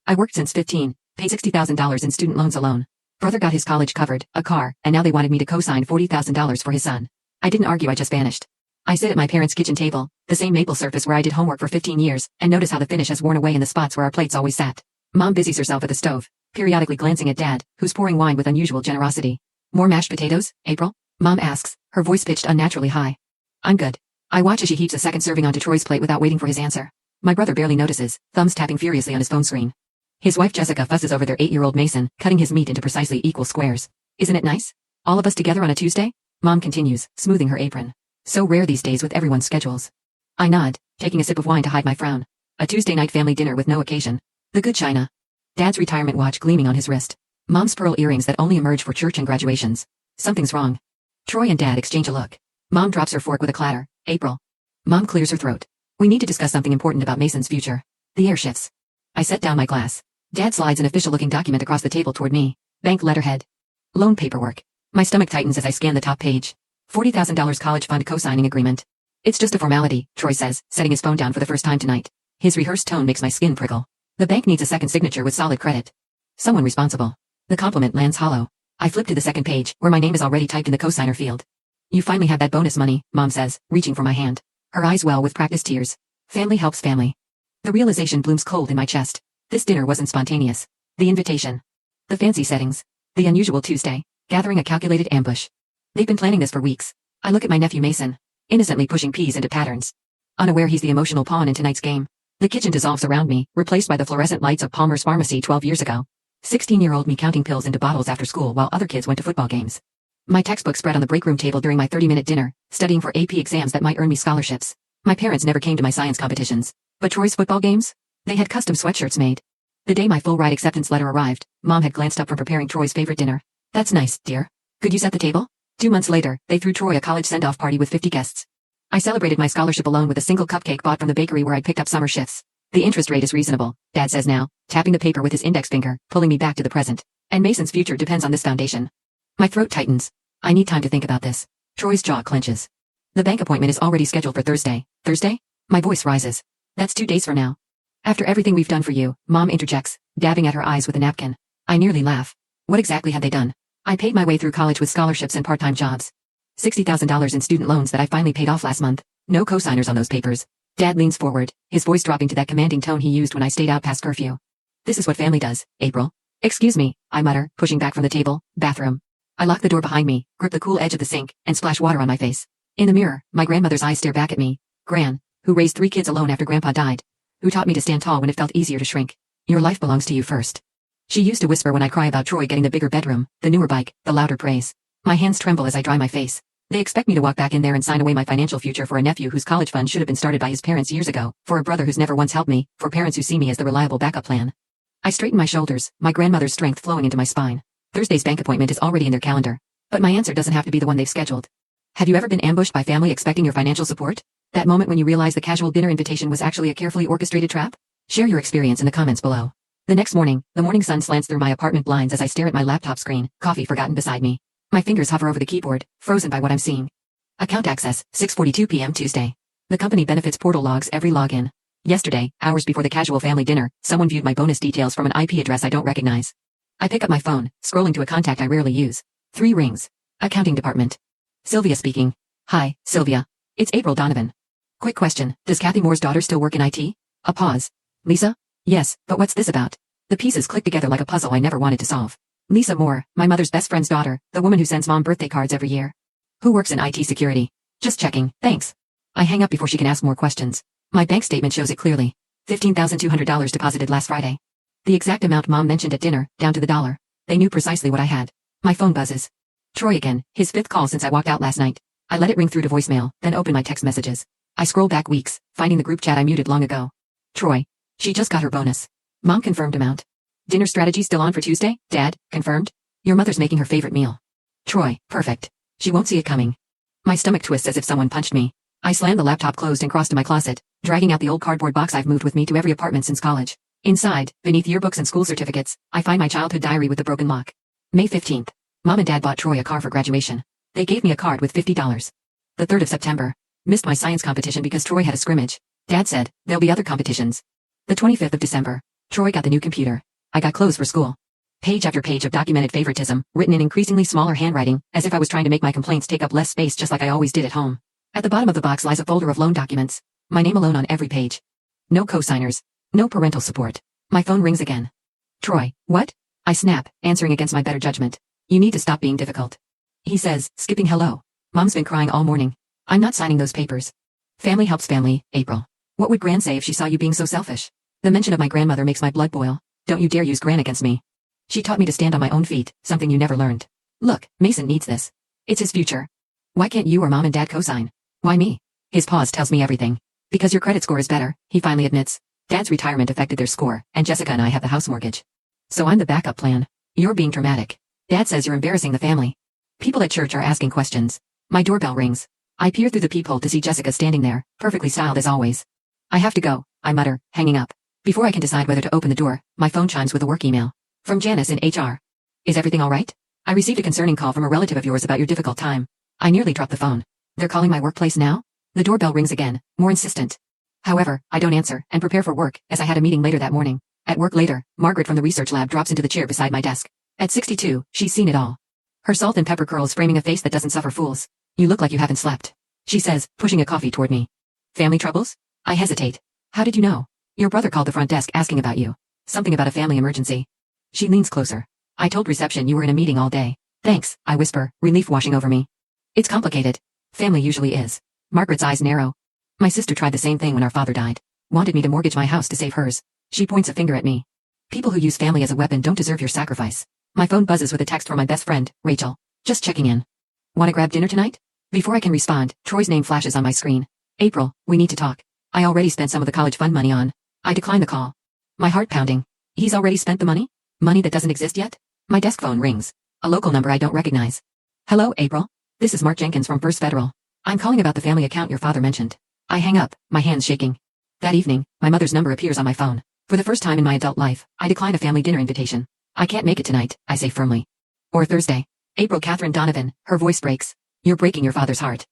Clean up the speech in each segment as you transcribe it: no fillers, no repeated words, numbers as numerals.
I worked since 15, paid $60,000 in student loans alone. Brother got his college covered, a car, and now they wanted me to co-sign $40,000 for his son. I didn't argue, I just vanished. I sit at my parents' kitchen table, the same maple surface where I did homework for 15 years, and notice how the finish has worn away in the spots where our plates always sat. Mom busies herself at the stove, periodically glancing at Dad, who's pouring wine with unusual generosity. More mashed potatoes, April? Mom asks, her voice pitched unnaturally high. I'm good. I watch as she heaps a second serving onto Troy's plate without waiting for his answer. My brother barely notices, thumbs tapping furiously on his phone screen. His wife Jessica fusses over their 8-year-old Mason, cutting his meat into precisely equal squares. Isn't it nice? All of us together on a Tuesday? Mom continues, smoothing her apron. So rare these days with everyone's schedules. I nod, taking a sip of wine to hide my frown. A Tuesday night family dinner with no occasion. The good china. Dad's retirement watch gleaming on his wrist. Mom's pearl earrings that only emerge for church and graduations. Something's wrong. Troy and Dad exchange a look. Mom drops her fork with a clatter. April. Mom clears her throat. We need to discuss something important about Mason's future. The air shifts. I set down my glass. Dad slides an official-looking document across the table toward me. Bank letterhead. Loan paperwork. My stomach tightens as I scan the top page. $40,000 college fund co-signing agreement. It's just a formality, Troy says, setting his phone down for the first time tonight. His rehearsed tone makes my skin prickle. The bank needs a second signature with solid credit. Someone responsible. The compliment lands hollow. I flip to the second page, where my name is already typed in the co-signer field. You finally have that bonus money, Mom says, reaching for my hand. Her eyes well with practiced tears. Family helps family. The realization blooms cold in my chest. This dinner wasn't spontaneous. The invitation. The fancy settings. The unusual Tuesday. Gathering a calculated ambush. They've been planning this for weeks. I look at my nephew Mason, innocently pushing peas into patterns. Unaware he's the emotional pawn in tonight's game. The kitchen dissolves around me, replaced by the fluorescent lights of Palmer's Pharmacy 12 years ago. 16-year-old me counting pills into bottles after school while other kids went to football games. My textbook spread on the break room table during my 30-minute dinner, studying for AP exams that might earn me scholarships. My parents never came to my science competitions. But Troy's football games? They had custom sweatshirts made. The day my full-ride acceptance letter arrived, Mom had glanced up from preparing Troy's favorite dinner. That's nice, dear. Could you set the table? 2 months later, they threw Troy a college send-off party with 50 guests. I celebrated my scholarship alone with a single cupcake bought from the bakery where I'd picked up summer shifts. The interest rate is reasonable, Dad says now, tapping the paper with his index finger, pulling me back to the present. And Mason's future depends on this foundation. My throat tightens. I need time to think about this. Troy's jaw clenches. The bank appointment is already scheduled for Thursday. Thursday? My voice rises. That's 2 days from now. After everything we've done for you, Mom interjects, dabbing at her eyes with a napkin. I nearly laugh. What exactly had they done? I paid my way through college with scholarships and part-time jobs. $60,000 in student loans that I finally paid off last month. No co-signers on those papers. Dad leans forward, his voice dropping to that commanding tone he used when I stayed out past curfew. This is what family does, April. Excuse me, I mutter, pushing back from the table. Bathroom. I lock the door behind me, grip the cool edge of the sink, and splash water on my face. In the mirror, my grandmother's eyes stare back at me. Gran, who raised 3 kids alone after Grandpa died. Who taught me to stand tall when it felt easier to shrink. Your life belongs to you first. She used to whisper when I cry about Troy getting the bigger bedroom, the newer bike, the louder praise. My hands tremble as I dry my face. They expect me to walk back in there and sign away my financial future for a nephew whose college fund should have been started by his parents years ago, for a brother who's never once helped me, for parents who see me as the reliable backup plan. I straighten my shoulders, my grandmother's strength flowing into my spine. Thursday's bank appointment is already in their calendar. But my answer doesn't have to be the one they've scheduled. Have you ever been ambushed by family expecting your financial support? That moment when you realize the casual dinner invitation was actually a carefully orchestrated trap? Share your experience in the comments below. The next morning, the morning sun slants through my apartment blinds as I stare at my laptop screen, coffee forgotten beside me. My fingers hover over the keyboard, frozen by what I'm seeing. Account access, 6:42 p.m. Tuesday. The company benefits portal logs every login. Yesterday, hours before the casual family dinner, someone viewed my bonus details from an IP address I don't recognize. I pick up my phone, scrolling to a contact I rarely use. 3 rings. Accounting department. Sylvia speaking. Hi, Sylvia. It's April Donovan. Quick question, does Kathy Moore's daughter still work in IT? A pause. Lisa? Yes, but what's this about? The pieces click together like a puzzle I never wanted to solve. Lisa Moore, my mother's best friend's daughter, the woman who sends Mom birthday cards every year. Who works in IT security? Just checking, thanks. I hang up before she can ask more questions. My bank statement shows it clearly. $15,200 deposited last Friday. The exact amount Mom mentioned at dinner, down to the dollar. They knew precisely what I had. My phone buzzes. Troy again, his 5th call since I walked out last night. I let it ring through to voicemail, then open my text messages. I scroll back weeks, finding the group chat I muted long ago. Troy. She just got her bonus. Mom confirmed amount. Dinner strategy still on for Tuesday? Dad, confirmed? Your mother's making her favorite meal. Troy, perfect. She won't see it coming. My stomach twists as if someone punched me. I slammed the laptop closed and crossed to my closet, dragging out the old cardboard box I've moved with me to every apartment since college. Inside, beneath yearbooks and school certificates, I find my childhood diary with the broken lock. May 15th. Mom and Dad bought Troy a car for graduation. They gave me a card with $50. The 3rd of September. Missed my science competition because Troy had a scrimmage. Dad said, there'll be other competitions. The 25th of December. Troy got the new computer. I got clothes for school. Page after page of documented favoritism, written in increasingly smaller handwriting, as if I was trying to make my complaints take up less space just like I always did at home. At the bottom of the box lies a folder of loan documents. My name alone on every page. No cosigners. No parental support. My phone rings again. Troy, what? I snap, answering against my better judgment. You need to stop being difficult. He says, skipping hello. Mom's been crying all morning. I'm not signing those papers. Family helps family, April. What would Gran say if she saw you being so selfish? The mention of my grandmother makes my blood boil. Don't you dare use Gran against me. She taught me to stand on my own feet, something you never learned. Look, Mason needs this. It's his future. Why can't you or Mom and Dad co-sign? Why me? His pause tells me everything. Because your credit score is better, he finally admits. Dad's retirement affected their score, and Jessica and I have the house mortgage. So I'm the backup plan. You're being dramatic. Dad says you're embarrassing the family. People at church are asking questions. My doorbell rings. I peer through the peephole to see Jessica standing there, perfectly styled as always. I have to go, I mutter, hanging up. Before I can decide whether to open the door, my phone chimes with a work email. From Janice in HR. Is everything all right? I received a concerning call from a relative of yours about your difficult time. I nearly dropped the phone. They're calling my workplace now? The doorbell rings again, more insistent. However, I don't answer and prepare for work, as I had a meeting later that morning. At work later, Margaret from the research lab drops into the chair beside my desk. At 62, she's seen it all. Her salt and pepper curls framing a face that doesn't suffer fools. You look like you haven't slept. She says, pushing a coffee toward me. Family troubles? I hesitate. How did you know? Your brother called the front desk asking about you. Something about a family emergency. She leans closer. I told reception you were in a meeting all day. Thanks, I whisper, relief washing over me. It's complicated. Family usually is. Margaret's eyes narrow. My sister tried the same thing when our father died. Wanted me to mortgage my house to save hers. She points a finger at me. People who use family as a weapon don't deserve your sacrifice. My phone buzzes with a text from my best friend, Rachel. Just checking in. Want to grab dinner tonight? Before I can respond, Troy's name flashes on my screen. April, we need to talk. I already spent some of the college fund money on. I decline the call. My heart pounding. He's already spent the money? Money that doesn't exist yet? My desk phone rings. A local number I don't recognize. Hello, April. This is Mark Jenkins from First Federal. I'm calling about the family account your father mentioned. I hang up, my hands shaking. That evening, my mother's number appears on my phone. For the first time in my adult life, I decline a family dinner invitation. I can't make it tonight, I say firmly. Or Thursday. April Catherine Donovan, her voice breaks. You're breaking your father's heart.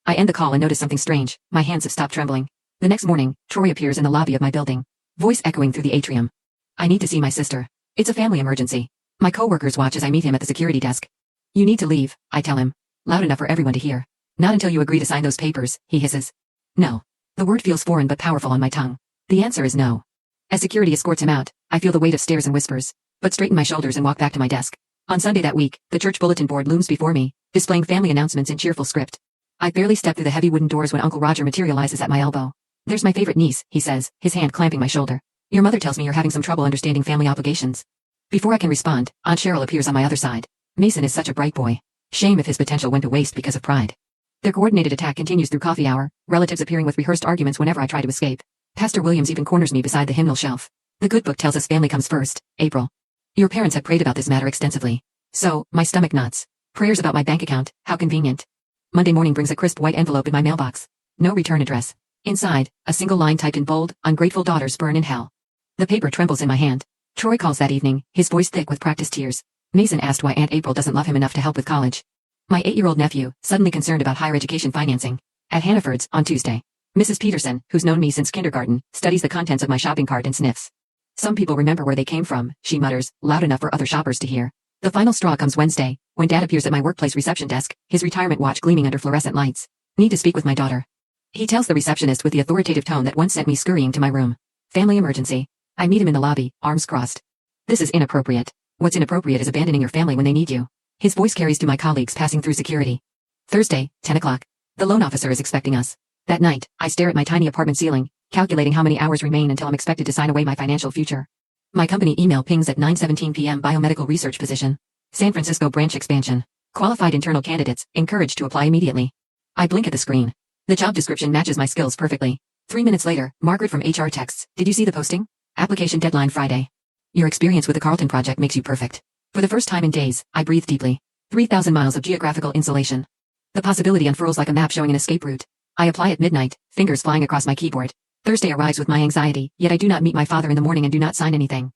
I end the call and notice something strange. My hands have stopped trembling. The next morning, Troy appears in the lobby of my building. Voice echoing through the atrium. I need to see my sister. It's a family emergency. My coworkers watch as I meet him at the security desk. You need to leave, I tell him. Loud enough for everyone to hear. Not until you agree to sign those papers, he hisses. No. The word feels foreign but powerful on my tongue. The answer is no. As security escorts him out, I feel the weight of stares and whispers, but straighten my shoulders and walk back to my desk. On Sunday that week, the church bulletin board looms before me, displaying family announcements in cheerful script. I barely step through the heavy wooden doors when Uncle Roger materializes at my elbow. There's my favorite niece, he says, his hand clamping my shoulder. Your mother tells me you're having some trouble understanding family obligations. Before I can respond, Aunt Cheryl appears on my other side. Mason is such a bright boy. Shame if his potential went to waste because of pride. Their coordinated attack continues through coffee hour, relatives appearing with rehearsed arguments whenever I try to escape. Pastor Williams even corners me beside the hymnal shelf. The good book tells us family comes first, April. Your parents have prayed about this matter extensively. So, my stomach knots. Prayers about my bank account, how convenient. Monday morning brings a crisp white envelope in my mailbox. No return address. Inside, a single line typed in bold, ungrateful daughters burn in hell. The paper trembles in my hand. Troy calls that evening, his voice thick with practiced tears. Mason asked why Aunt April doesn't love him enough to help with college. My 8-year-old nephew, suddenly concerned about higher education financing. At Hannaford's, on Tuesday. Mrs. Peterson, who's known me since kindergarten, studies the contents of my shopping cart and sniffs. Some people remember where they came from, she mutters, loud enough for other shoppers to hear. The final straw comes Wednesday, when Dad appears at my workplace reception desk, his retirement watch gleaming under fluorescent lights. Need to speak with my daughter. He tells the receptionist with the authoritative tone that once sent me scurrying to my room. Family emergency. I meet him in the lobby, arms crossed. This is inappropriate. What's inappropriate is abandoning your family when they need you. His voice carries to my colleagues passing through security. Thursday, 10 o'clock. The loan officer is expecting us. That night, I stare at my tiny apartment ceiling, calculating how many hours remain until I'm expected to sign away my financial future. My company email pings at 9:17 p.m. Biomedical research position. San Francisco branch expansion. Qualified internal candidates, encouraged to apply immediately. I blink at the screen. The job description matches my skills perfectly. 3 minutes later, Margaret from HR texts, did you see the posting? Application deadline Friday. Your experience with the Carlton project makes you perfect. For the first time in days, I breathe deeply. 3,000 miles of geographical insulation. The possibility unfurls like a map showing an escape route. I apply at midnight, fingers flying across my keyboard. Thursday arrives with my anxiety, yet I do not meet my father in the morning and do not sign anything.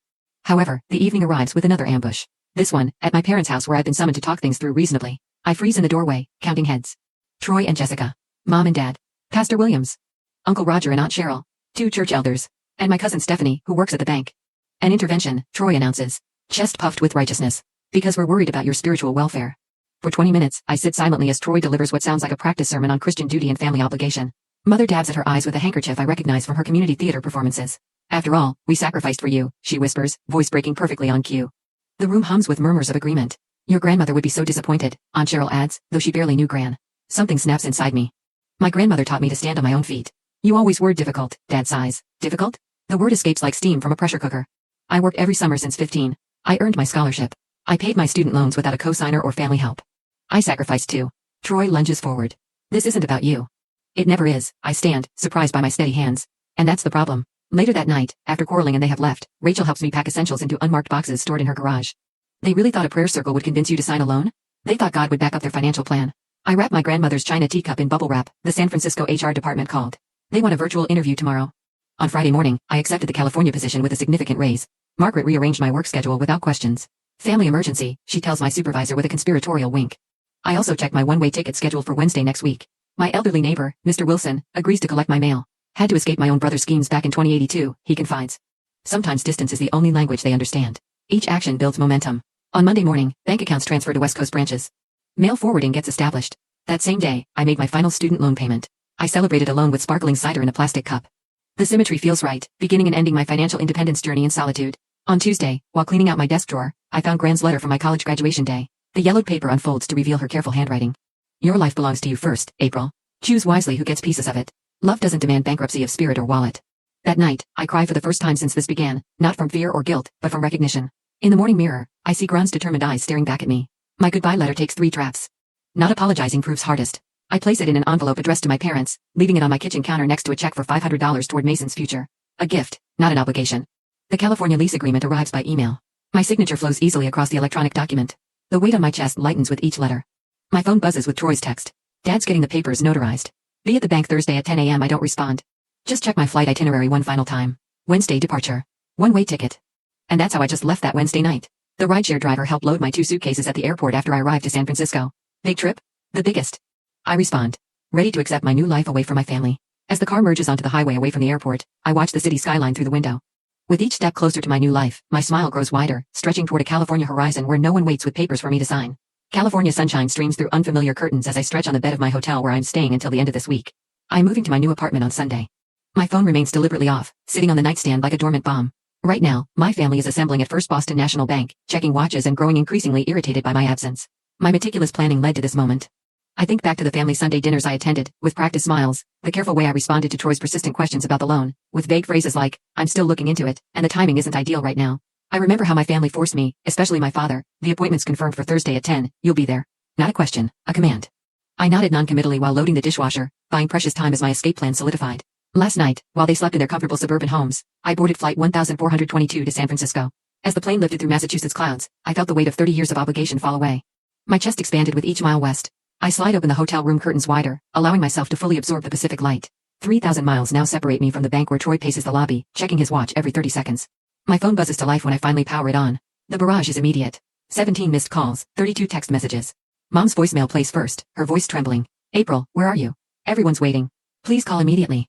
However, the evening arrives with another ambush. This one, at my parents' house where I've been summoned to talk things through reasonably. I freeze in the doorway, counting heads. Troy and Jessica. Mom and Dad. Pastor Williams. Uncle Roger and Aunt Cheryl. 2 church elders. And my cousin Stephanie, who works at the bank. An intervention, Troy announces. Chest puffed with righteousness. Because we're worried about your spiritual welfare. For 20 minutes, I sit silently as Troy delivers what sounds like a practice sermon on Christian duty and family obligation. Mother dabs at her eyes with a handkerchief I recognize from her community theater performances. After all, we sacrificed for you, she whispers, voice breaking perfectly on cue. The room hums with murmurs of agreement. Your grandmother would be so disappointed, Aunt Cheryl adds, though she barely knew Gran. Something snaps inside me. My grandmother taught me to stand on my own feet. You always were difficult, Dad sighs. Difficult? The word escapes like steam from a pressure cooker. I worked every summer since 15. I earned my scholarship. I paid my student loans without a cosigner or family help. I sacrificed too. Troy lunges forward. This isn't about you. It never is, I stand, surprised by my steady hands. And that's the problem. Later that night, after quarreling and they have left, Rachel helps me pack essentials into unmarked boxes stored in her garage. They really thought a prayer circle would convince you to sign a loan? They thought God would back up their financial plan. I wrap my grandmother's china teacup in bubble wrap, the San Francisco HR department called. They want a virtual interview tomorrow. On Friday morning, I accepted the California position with a significant raise. Margaret rearranged my work schedule without questions. Family emergency, she tells my supervisor with a conspiratorial wink. I also checked my one-way ticket scheduled for Wednesday next week. My elderly neighbor, Mr. Wilson, agrees to collect my mail. Had to escape my own brother's schemes back in 2082, he confides. Sometimes distance is the only language they understand. Each action builds momentum. On Monday morning, bank accounts transfer to West Coast branches. Mail forwarding gets established. That same day, I made my final student loan payment. I celebrated alone with sparkling cider in a plastic cup. The symmetry feels right, beginning and ending my financial independence journey in solitude. On Tuesday, while cleaning out my desk drawer, I found Gran's letter from my college graduation day. The yellowed paper unfolds to reveal her careful handwriting. Your life belongs to you first, April. Choose wisely who gets pieces of it. Love doesn't demand bankruptcy of spirit or wallet. That night, I cry for the first time since this began, not from fear or guilt, but from recognition. In the morning mirror, I see Gran's determined eyes staring back at me. My goodbye letter takes 3 drafts. Not apologizing proves hardest. I place it in an envelope addressed to my parents, leaving it on my kitchen counter next to a check for $500 toward Mason's future. A gift, not an obligation. The California lease agreement arrives by email. My signature flows easily across the electronic document. The weight on my chest lightens with each letter. My phone buzzes with Troy's text. Dad's getting the papers notarized. Be at the bank Thursday at 10 a.m. I don't respond. Just check my flight itinerary one final time. Wednesday departure. One-way ticket. And that's how I just left that Wednesday night. The rideshare driver helped load my 2 suitcases at the airport after I arrived to San Francisco. Big trip? The biggest. I respond. Ready to accept my new life away from my family. As the car merges onto the highway away from the airport, I watch the city skyline through the window. With each step closer to my new life, my smile grows wider, stretching toward a California horizon where no one waits with papers for me to sign. California sunshine streams through unfamiliar curtains as I stretch on the bed of my hotel where I'm staying until the end of this week. I'm moving to my new apartment on Sunday. My phone remains deliberately off, sitting on the nightstand like a dormant bomb. Right now, my family is assembling at First Boston National Bank, checking watches and growing increasingly irritated by my absence. My meticulous planning led to this moment. I think back to the family Sunday dinners I attended, with practiced smiles, the careful way I responded to Troy's persistent questions about the loan, with vague phrases like, I'm still looking into it, and the timing isn't ideal right now. I remember how my family forced me, especially my father, the appointment's confirmed for Thursday at 10, you'll be there. Not a question, a command. I nodded noncommittally while loading the dishwasher, buying precious time as my escape plan solidified. Last night, while they slept in their comfortable suburban homes, I boarded flight 1422 to San Francisco. As the plane lifted through Massachusetts clouds, I felt the weight of 30 years of obligation fall away. My chest expanded with each mile west. I slide open the hotel room curtains wider, allowing myself to fully absorb the Pacific light. 3,000 miles now separate me from the bank where Troy paces the lobby, checking his watch every 30 seconds. My phone buzzes to life when I finally power it on. The barrage is immediate. 17 missed calls, 32 text messages. Mom's voicemail plays first, her voice trembling. April, where are you? Everyone's waiting. Please call immediately.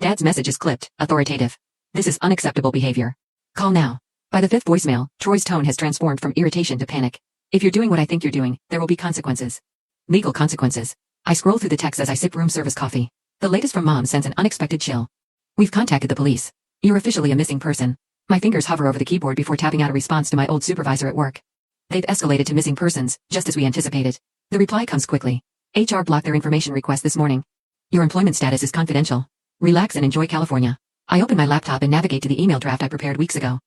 Dad's message is clipped, authoritative. This is unacceptable behavior. Call now. By the 5th voicemail, Troy's tone has transformed from irritation to panic. If you're doing what I think you're doing, there will be consequences. Legal consequences. I scroll through the text as I sip room service coffee. The latest from Mom sends an unexpected chill. We've contacted the police. You're officially a missing person. My fingers hover over the keyboard before tapping out a response to my old supervisor at work. They've escalated to missing persons, just as we anticipated. The reply comes quickly. HR blocked their information request this morning. Your employment status is confidential. Relax and enjoy California. I open my laptop and navigate to the email draft I prepared weeks ago.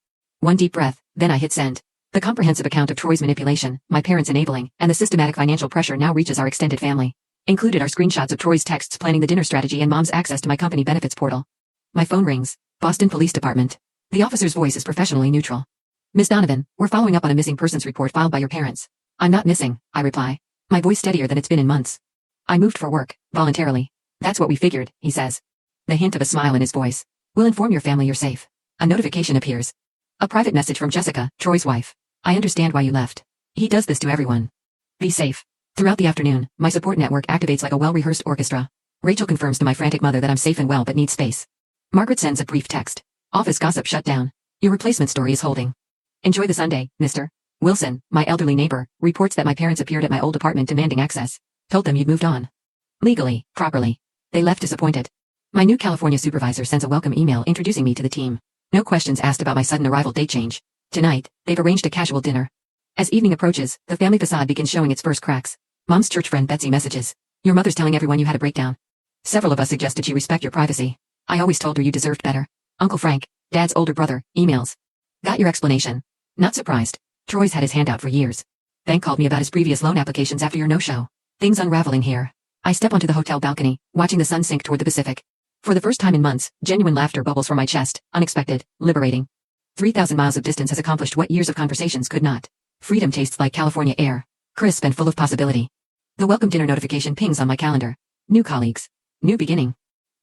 One deep breath, then I hit send. The comprehensive account of Troy's manipulation, my parents' enabling, and the systematic financial pressure now reaches our extended family. Included are screenshots of Troy's texts planning the dinner strategy and Mom's access to my company benefits portal. My phone rings. Boston Police Department. The officer's voice is professionally neutral. Miss Donovan, we're following up on a missing persons report filed by your parents. I'm not missing, I reply. My voice steadier than it's been in months. I moved for work, voluntarily. That's what we figured, he says. The hint of a smile in his voice. We'll inform your family you're safe. A notification appears. A private message from Jessica, Troy's wife. I understand why you left. He does this to everyone. Be safe. Throughout the afternoon, my support network activates like a well-rehearsed orchestra. Rachel confirms to my frantic mother that I'm safe and well but need space. Margaret sends a brief text. Office gossip shut down. Your replacement story is holding. Enjoy the Sunday, Mr. Wilson, my elderly neighbor, reports that my parents appeared at my old apartment demanding access. Told them you'd moved on. Legally, properly. They left disappointed. My new California supervisor sends a welcome email introducing me to the team. No questions asked about my sudden arrival date change. Tonight, they've arranged a casual dinner. As evening approaches, the family facade begins showing its first cracks. Mom's church friend Betsy messages. Your mother's telling everyone you had a breakdown. Several of us suggested she respect your privacy. I always told her you deserved better. Uncle Frank, Dad's older brother, emails. Got your explanation. Not surprised. Troy's had his hand out for years. Bank called me about his previous loan applications after your no-show. Things unraveling here. I step onto the hotel balcony, watching the sun sink toward the Pacific. For the first time in months, genuine laughter bubbles from my chest, unexpected, liberating. 3,000 miles of distance has accomplished what years of conversations could not. Freedom tastes like California air, crisp and full of possibility. The welcome dinner notification pings on my calendar. New colleagues. New beginning.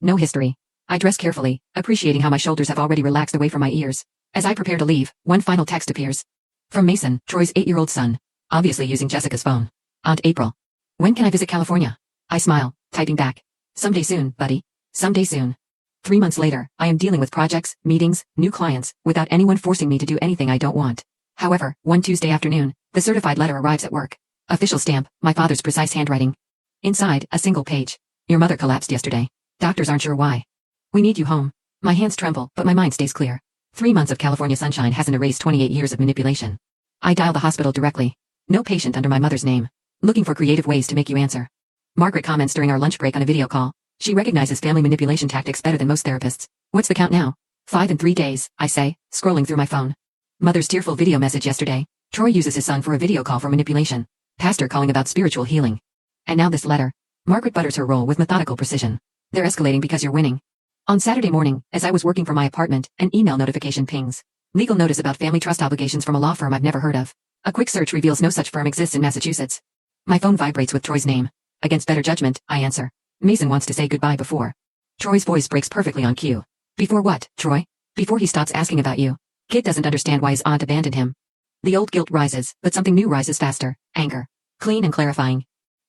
No history. I dress carefully, appreciating how my shoulders have already relaxed away from my ears. As I prepare to leave, one final text appears. From Mason, Troy's 8-year-old son, obviously using Jessica's phone. Aunt April. When can I visit California? I smile, typing back. Someday soon, buddy. Someday soon. 3 months later, I am dealing with projects, meetings, new clients, without anyone forcing me to do anything I don't want. However, one Tuesday afternoon, the certified letter arrives at work. Official stamp, my father's precise handwriting. Inside, a single page. Your mother collapsed yesterday. Doctors aren't sure why. We need you home. My hands tremble, but my mind stays clear. 3 months of California sunshine hasn't erased 28 years of manipulation. I dial the hospital directly. No patient under my mother's name. Looking for creative ways to make you answer. Margaret comments during our lunch break on a video call. She recognizes family manipulation tactics better than most therapists. What's the count now? 5 and 3 days, I say, scrolling through my phone. Mother's tearful video message yesterday. Troy uses his son for a video call for manipulation. Pastor calling about spiritual healing. And now this letter. Margaret butters her roll with methodical precision. They're escalating because you're winning. On Saturday morning, as I was working from my apartment, an email notification pings. Legal notice about family trust obligations from a law firm I've never heard of. A quick search reveals no such firm exists in Massachusetts. My phone vibrates with Troy's name. Against better judgment, I answer. Mason wants to say goodbye before. Troy's voice breaks perfectly on cue. Before what, Troy? Before he stops asking about you. Kid doesn't understand why his aunt abandoned him. The old guilt rises, but something new rises faster. Anger. Clean and clarifying.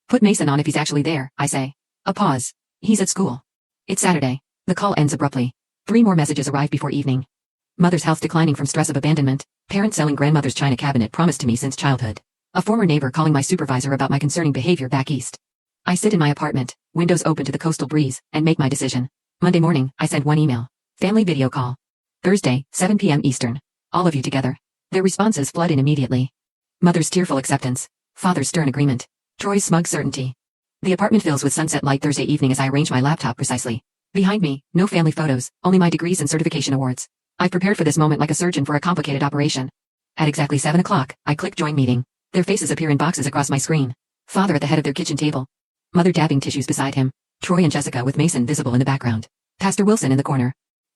Put Mason on if he's actually there, I say. A pause. He's at school. It's Saturday. The call ends abruptly. 3 more messages arrive before evening. Mother's health declining from stress of abandonment. Parents selling grandmother's china cabinet promised to me since childhood. A former neighbor calling my supervisor about my concerning behavior back east. I sit in my apartment, windows open to the coastal breeze, and make my decision. Monday morning, I send one email. Family video call. Thursday, 7 p.m. Eastern. All of you together. Their responses flood in immediately. Mother's tearful acceptance. Father's stern agreement. Troy's smug certainty. The apartment fills with sunset light Thursday evening as I arrange my laptop precisely. Behind me, no family photos, only my degrees and certification awards. I've prepared for this moment like a surgeon for a complicated operation. At exactly 7 o'clock, I click join meeting. Their faces appear in boxes across my screen. Father at the head of their kitchen table. Mother dabbing tissues beside him. Troy and Jessica with Mason visible in the background. Pastor Wilson in the corner.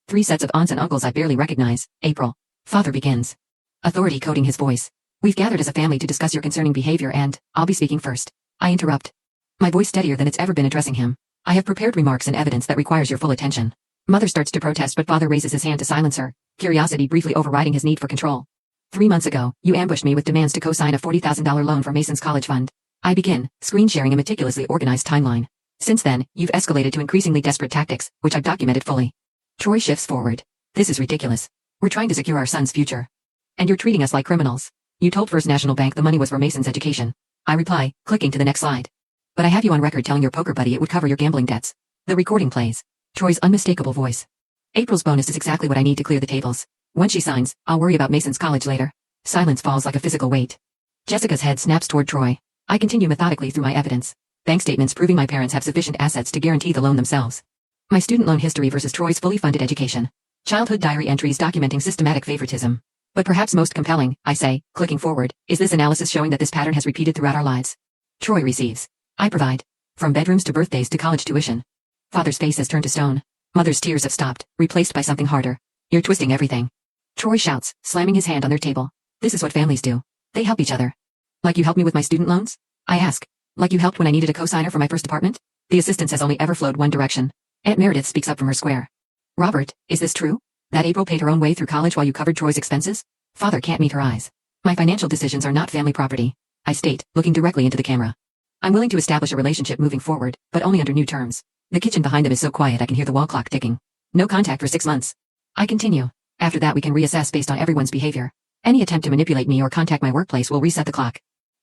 3 sets of aunts and uncles I barely recognize. April. Father begins. Authority coding his voice. We've gathered as a family to discuss your concerning behavior and, I'll be speaking first. I interrupt. My voice steadier than it's ever been addressing him. I have prepared remarks and evidence that requires your full attention. Mother starts to protest but father raises his hand to silence her, curiosity briefly overriding his need for control. 3 months ago, you ambushed me with demands to co-sign a $40,000 loan for Mason's college fund. I begin, screen sharing a meticulously organized timeline. Since then, you've escalated to increasingly desperate tactics, which I've documented fully. Troy shifts forward. This is ridiculous. We're trying to secure our son's future. And you're treating us like criminals. You told First National Bank the money was for Mason's education. I reply, clicking to the next slide. But I have you on record telling your poker buddy it would cover your gambling debts. The recording plays. Troy's unmistakable voice. April's bonus is exactly what I need to clear the tables. Once she signs, I'll worry about Mason's college later. Silence falls like a physical weight. Jessica's head snaps toward Troy. I continue methodically through my evidence. Bank statements proving my parents have sufficient assets to guarantee the loan themselves. My student loan history versus Troy's fully funded education. Childhood diary entries documenting systematic favoritism. But perhaps most compelling, I say, clicking forward, is this analysis showing that this pattern has repeated throughout our lives. Troy receives. I provide. From bedrooms to birthdays to college tuition. Father's face has turned to stone. Mother's tears have stopped, replaced by something harder. You're twisting everything. Troy shouts, slamming his hand on their table. This is what families do. They help each other. Like you helped me with my student loans? I ask. Like you helped when I needed a cosigner for my first apartment? The assistance has only ever flowed one direction. Aunt Meredith speaks up from her square. Robert, is this true? That April paid her own way through college while you covered Troy's expenses? Father can't meet her eyes. My financial decisions are not family property. I state, looking directly into the camera. I'm willing to establish a relationship moving forward, but only under new terms. The kitchen behind them is so quiet I can hear the wall clock ticking. No contact for 6 months. I continue. After that we can reassess based on everyone's behavior. Any attempt to manipulate me or contact my workplace will reset the clock.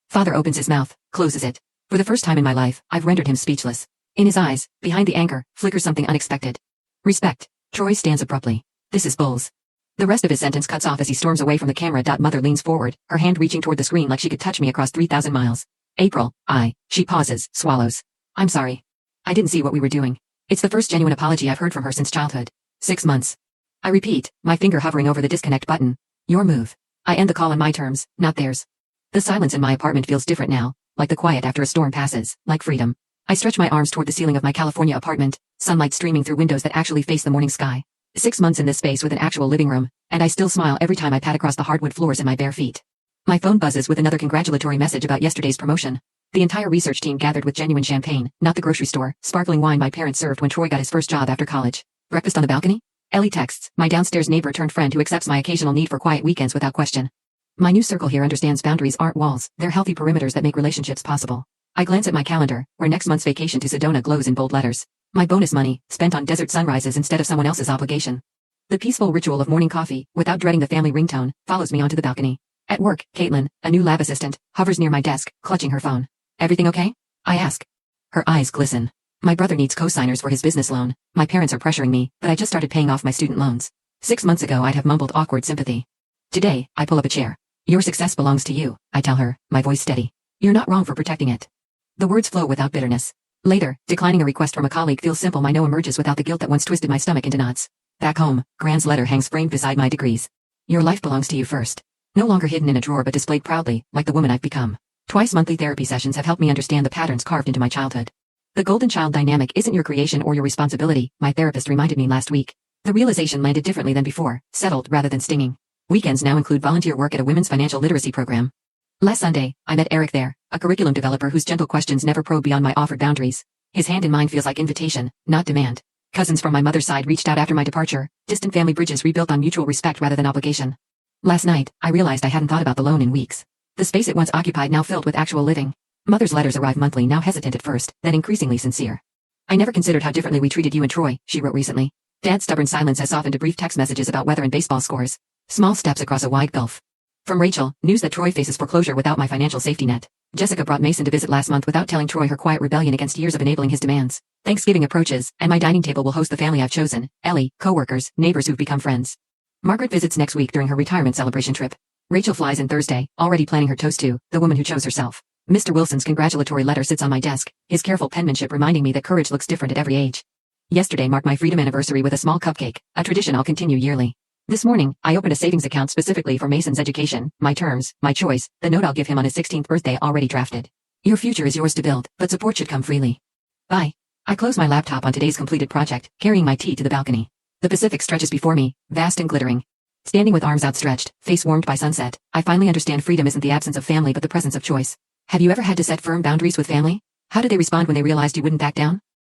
Father opens his mouth, closes it. For the first time in my life, I've rendered him speechless. In his eyes, behind the anger, flickers something unexpected. Respect. Troy stands abruptly. This is bulls. The rest of his sentence cuts off as he storms away from the camera. Mother leans forward, her hand reaching toward the screen like she could touch me across 3,000 miles. April, she pauses, swallows. I'm sorry. I didn't see what we were doing. It's the first genuine apology I've heard from her since childhood. 6 months. I repeat, my finger hovering over the disconnect button. Your move. I end the call on my terms, not theirs. The silence in my apartment feels different now, like the quiet after a storm passes, like freedom. I stretch my arms toward the ceiling of my California apartment, sunlight streaming through windows that actually face the morning sky. 6 months in this space with an actual living room, and I still smile every time I pat across the hardwood floors in my bare feet. My phone buzzes with another congratulatory message about yesterday's promotion. The entire research team gathered with genuine champagne, not the grocery store, sparkling wine my parents served when Troy got his first job after college. Breakfast on the balcony? Ellie texts, my downstairs neighbor turned friend who accepts my occasional need for quiet weekends without question. My new circle here understands boundaries aren't walls, they're healthy perimeters that make relationships possible. I glance at my calendar, where next month's vacation to Sedona glows in bold letters. My bonus money, spent on desert sunrises instead of someone else's obligation. The peaceful ritual of morning coffee, without dreading the family ringtone, follows me onto the balcony. At work, Caitlin, a new lab assistant, hovers near my desk, clutching her phone. Everything okay? I ask. Her eyes glisten. My brother needs co-signers for his business loan. My parents are pressuring me, but I just started paying off my student loans. 6 months ago I'd have mumbled awkward sympathy. Today, I pull up a chair. Your success belongs to you, I tell her, my voice steady. You're not wrong for protecting it. The words flow without bitterness. Later, declining a request from a colleague feels simple. My no emerges without the guilt that once twisted my stomach into knots. Back home, Grand's letter hangs framed beside my degrees. Your life belongs to you first. No longer hidden in a drawer but displayed proudly, like the woman I've become. Twice monthly therapy sessions have helped me understand the patterns carved into my childhood. The golden child dynamic isn't your creation or your responsibility, my therapist reminded me last week. The realization landed differently than before, settled rather than stinging. Weekends now include volunteer work at a women's financial literacy program. Last Sunday, I met Eric there, a curriculum developer whose gentle questions never probe beyond my offered boundaries. His hand in mine feels like invitation, not demand. Cousins from my mother's side reached out after my departure, distant family bridges rebuilt on mutual respect rather than obligation. Last night, I realized I hadn't thought about the loan in weeks. The space it once occupied now filled with actual living. Mother's letters arrive monthly, now hesitant at first, then increasingly sincere. I never considered how differently we treated you and Troy, she wrote recently. Dad's stubborn silence has softened to brief text messages about weather and baseball scores. Small steps across a wide gulf. From Rachel, news that Troy faces foreclosure without my financial safety net. Jessica brought Mason to visit last month without telling Troy her quiet rebellion against years of enabling his demands. Thanksgiving approaches, and my dining table will host the family I've chosen, Ellie, coworkers, neighbors who've become friends. Margaret visits next week during her retirement celebration trip. Rachel flies in Thursday, already planning her toast to the woman who chose herself. Mr. Wilson's congratulatory letter sits on my desk, his careful penmanship reminding me that courage looks different at every age. Yesterday marked my freedom anniversary with a small cupcake, a tradition I'll continue yearly. This morning, I opened a savings account specifically for Mason's education, my terms, my choice, the note I'll give him on his 16th birthday already drafted. Your future is yours to build, but support should come freely. Bye. I close my laptop on today's completed project, carrying my tea to the balcony. The Pacific stretches before me, vast and glittering. Standing with arms outstretched, face warmed by sunset, I finally understand freedom isn't the absence of family but the presence of choice. Have you ever had to set firm boundaries with family? How did they respond when they realized you wouldn't back down?